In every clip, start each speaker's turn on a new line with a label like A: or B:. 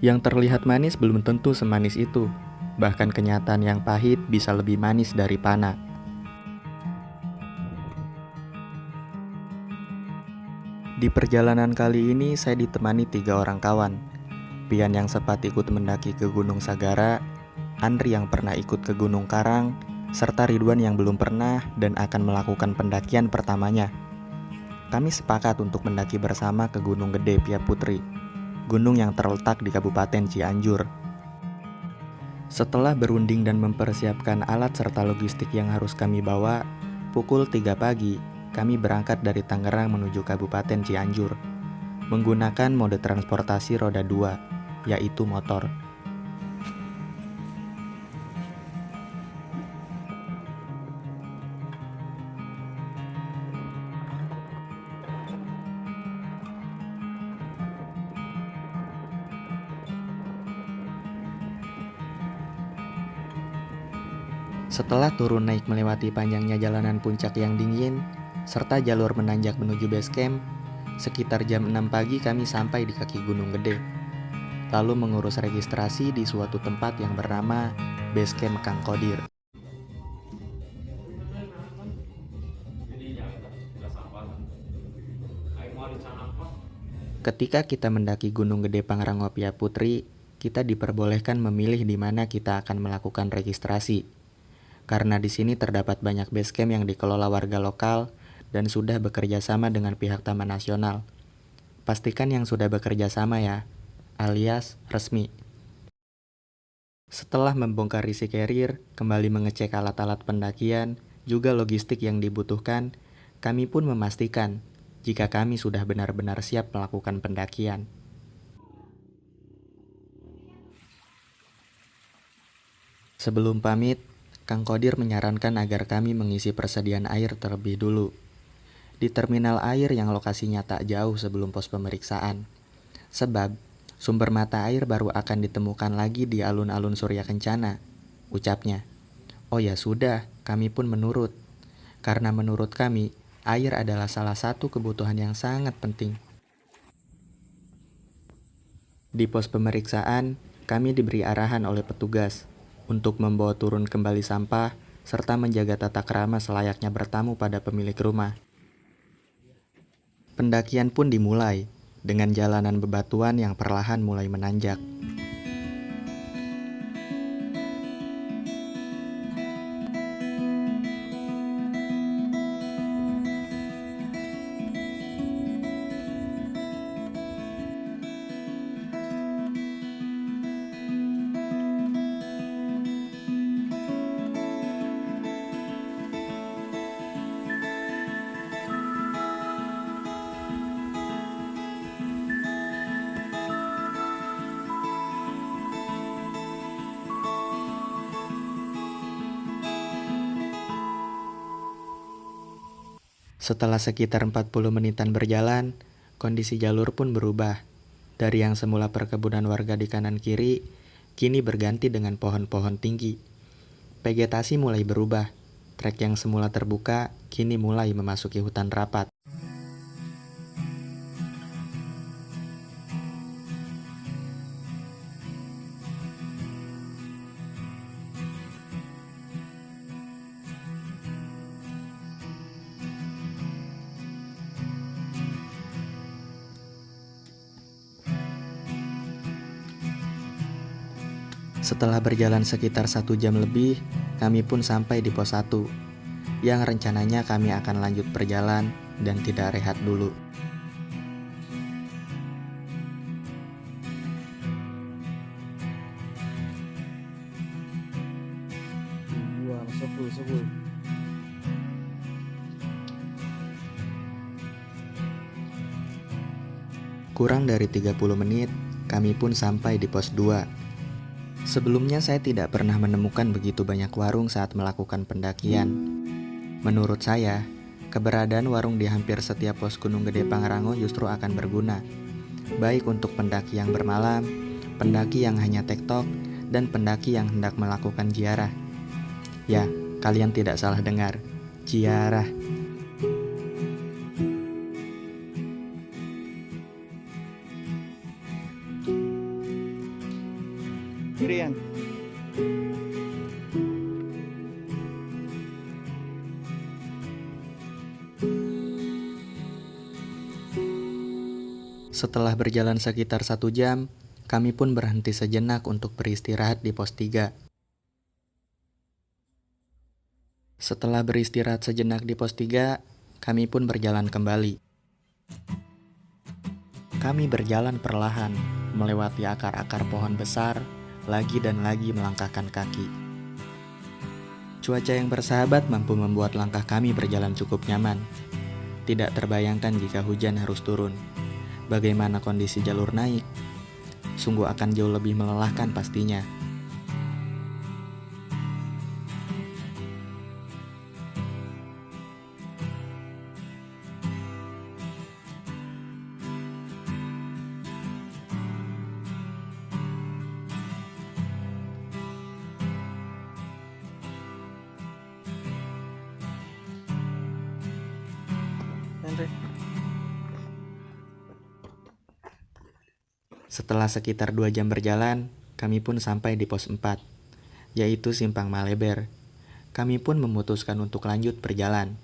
A: Yang terlihat manis belum tentu semanis itu. Bahkan kenyataan yang pahit bisa lebih manis dari panah. Di perjalanan kali ini saya ditemani 3 orang kawan. Pian yang sempat ikut mendaki ke Gunung Sagara, Andri yang pernah ikut ke Gunung Karang, serta Ridwan yang belum pernah dan akan melakukan pendakian pertamanya. Kami sepakat untuk mendaki bersama ke Gunung Gede Pia Putri, gunung yang terletak di Kabupaten Cianjur. Setelah berunding dan mempersiapkan alat serta logistik yang harus kami bawa, pukul 3 pagi, kami berangkat dari Tangerang menuju Kabupaten Cianjur, menggunakan mode transportasi roda 2, yaitu motor. Setelah turun naik melewati panjangnya jalanan puncak yang dingin, serta jalur menanjak menuju base camp, sekitar jam 6 pagi kami sampai di kaki Gunung Gede. Lalu mengurus registrasi di suatu tempat yang bernama Base Camp Kang Kodir. Ketika kita mendaki Gunung Gede Pangrango Pia Putri, kita diperbolehkan memilih di mana kita akan melakukan registrasi. Karena di sini terdapat banyak base camp yang dikelola warga lokal dan sudah bekerja sama dengan pihak Taman Nasional. Pastikan yang sudah bekerja sama ya, alias resmi. Setelah membongkar isi carrier, kembali mengecek alat-alat pendakian, juga logistik yang dibutuhkan, kami pun memastikan jika kami sudah benar-benar siap melakukan pendakian. Sebelum pamit, Kang Kodir menyarankan agar kami mengisi persediaan air terlebih dulu di terminal air yang lokasinya tak jauh sebelum pos pemeriksaan. Sebab, sumber mata air baru akan ditemukan lagi di alun-alun Surya Kencana, ucapnya. Oh ya sudah, kami pun menurut. Karena menurut kami, air adalah salah satu kebutuhan yang sangat penting. Di pos pemeriksaan, kami diberi arahan oleh petugas untuk membawa turun kembali sampah serta menjaga tata krama selayaknya bertamu pada pemilik rumah. Pendakian pun dimulai dengan jalanan bebatuan yang perlahan mulai menanjak. Setelah sekitar 40 menitan berjalan, kondisi jalur pun berubah. Dari yang semula perkebunan warga di kanan kiri, kini berganti dengan pohon-pohon tinggi. Vegetasi mulai berubah. Trek yang semula terbuka, kini mulai memasuki hutan rapat. Setelah berjalan sekitar 1 jam lebih, kami pun sampai di pos 1, yang rencananya kami akan lanjut berjalan dan tidak rehat dulu. Kurang dari 30 menit, kami pun sampai di pos 2. Sebelumnya saya tidak pernah menemukan begitu banyak warung saat melakukan pendakian. Menurut saya, keberadaan warung di hampir setiap pos Gunung Gede Pangrango justru akan berguna, baik untuk pendaki yang bermalam, pendaki yang hanya tektok, dan pendaki yang hendak melakukan ziarah. Ya, kalian tidak salah dengar, ziarah.
B: Kirian.
A: Setelah berjalan sekitar 1 jam, kami pun berhenti sejenak untuk beristirahat di pos 3. Setelah beristirahat sejenak di pos 3, kami pun berjalan kembali. Kami berjalan perlahan, melewati akar-akar pohon besar, lagi dan lagi melangkahkan kaki. Cuaca yang bersahabat mampu membuat langkah kami berjalan cukup nyaman. Tidak terbayangkan jika hujan harus turun. Bagaimana kondisi jalur naik? Sungguh akan jauh lebih melelahkan pastinya. Setelah sekitar 2 jam berjalan, kami pun sampai di pos 4, yaitu Simpang Maleber. Kami pun memutuskan untuk lanjut berjalan.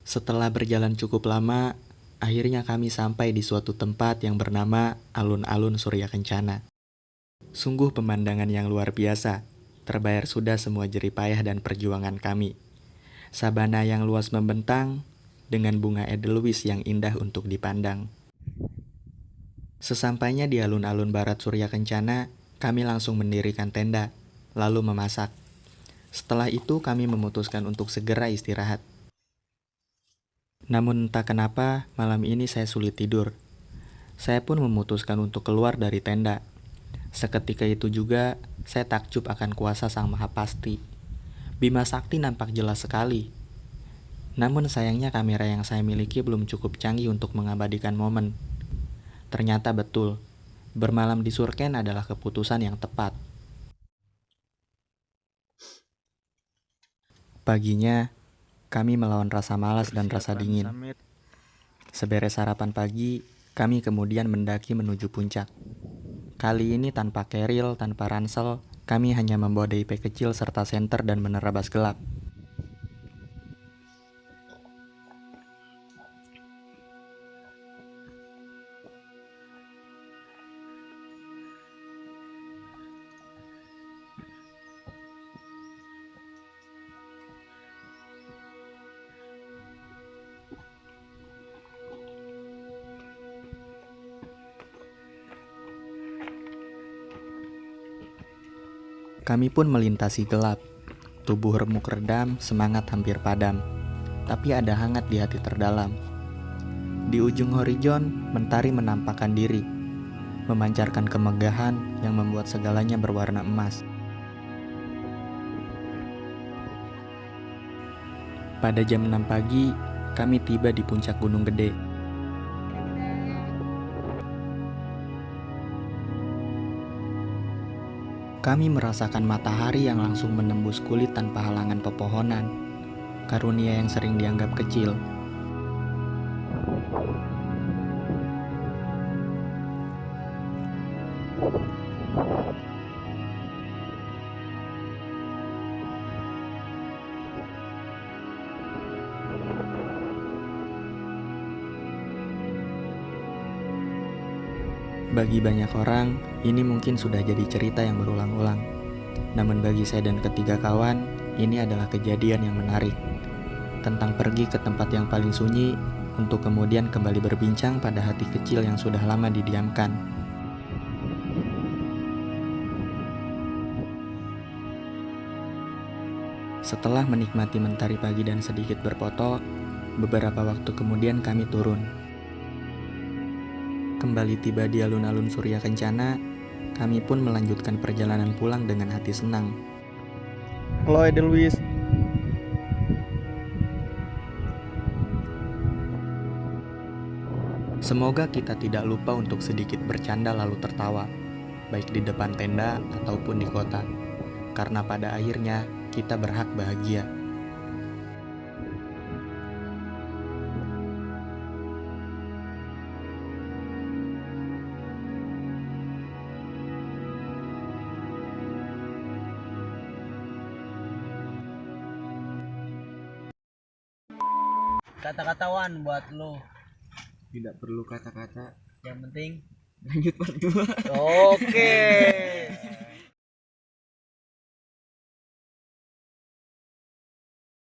A: Setelah berjalan cukup lama, akhirnya kami sampai di suatu tempat yang bernama Alun-Alun Surya Kencana. Sungguh pemandangan yang luar biasa, terbayar sudah semua jeripayah dan perjuangan kami. Sabana yang luas membentang, dengan bunga edelweiss yang indah untuk dipandang. Sesampainya di alun-alun barat Surya Kencana, kami langsung mendirikan tenda, lalu memasak. Setelah itu kami memutuskan untuk segera istirahat. Namun entah kenapa, malam ini saya sulit tidur. Saya pun memutuskan untuk keluar dari tenda. Seketika itu juga, saya takjub akan kuasa Sang Maha Pasti. Bima Sakti nampak jelas sekali. Namun sayangnya kamera yang saya miliki belum cukup canggih untuk mengabadikan momen. Ternyata betul, bermalam di Surken adalah keputusan yang tepat. Paginya, kami melawan rasa malas dan rasa dingin. Seberes sarapan pagi, kami kemudian mendaki menuju puncak. Kali ini tanpa keril, tanpa ransel, kami hanya membawa DIP kecil serta senter dan menerabas gelap. Kami pun melintasi gelap. Tubuh remuk redam, semangat hampir padam. Tapi ada hangat di hati terdalam. Di ujung horizon, mentari menampakkan diri, memancarkan kemegahan yang membuat segalanya berwarna emas. Pada jam 6 pagi, kami tiba di puncak Gunung Gede. Kami merasakan matahari yang langsung menembus kulit tanpa halangan pepohonan, karunia yang sering dianggap kecil. Bagi banyak orang, ini mungkin sudah jadi cerita yang berulang-ulang. Namun bagi saya dan ketiga kawan, ini adalah kejadian yang menarik. Tentang pergi ke tempat yang paling sunyi, untuk kemudian kembali berbincang pada hati kecil yang sudah lama didiamkan. Setelah menikmati mentari pagi dan sedikit berfoto, Beberapa waktu kemudian kami turun. Kembali tiba di alun-alun Surya Kencana, kami pun melanjutkan perjalanan pulang dengan hati senang.
B: Halo Edelwis.
A: Semoga kita tidak lupa untuk sedikit bercanda lalu tertawa, baik di depan tenda ataupun di kota. Karena pada akhirnya kita berhak bahagia.
B: Kata-katawan buat lo.
A: Tidak perlu kata-kata.
B: Yang penting
A: Lanjut part 2.
B: oke.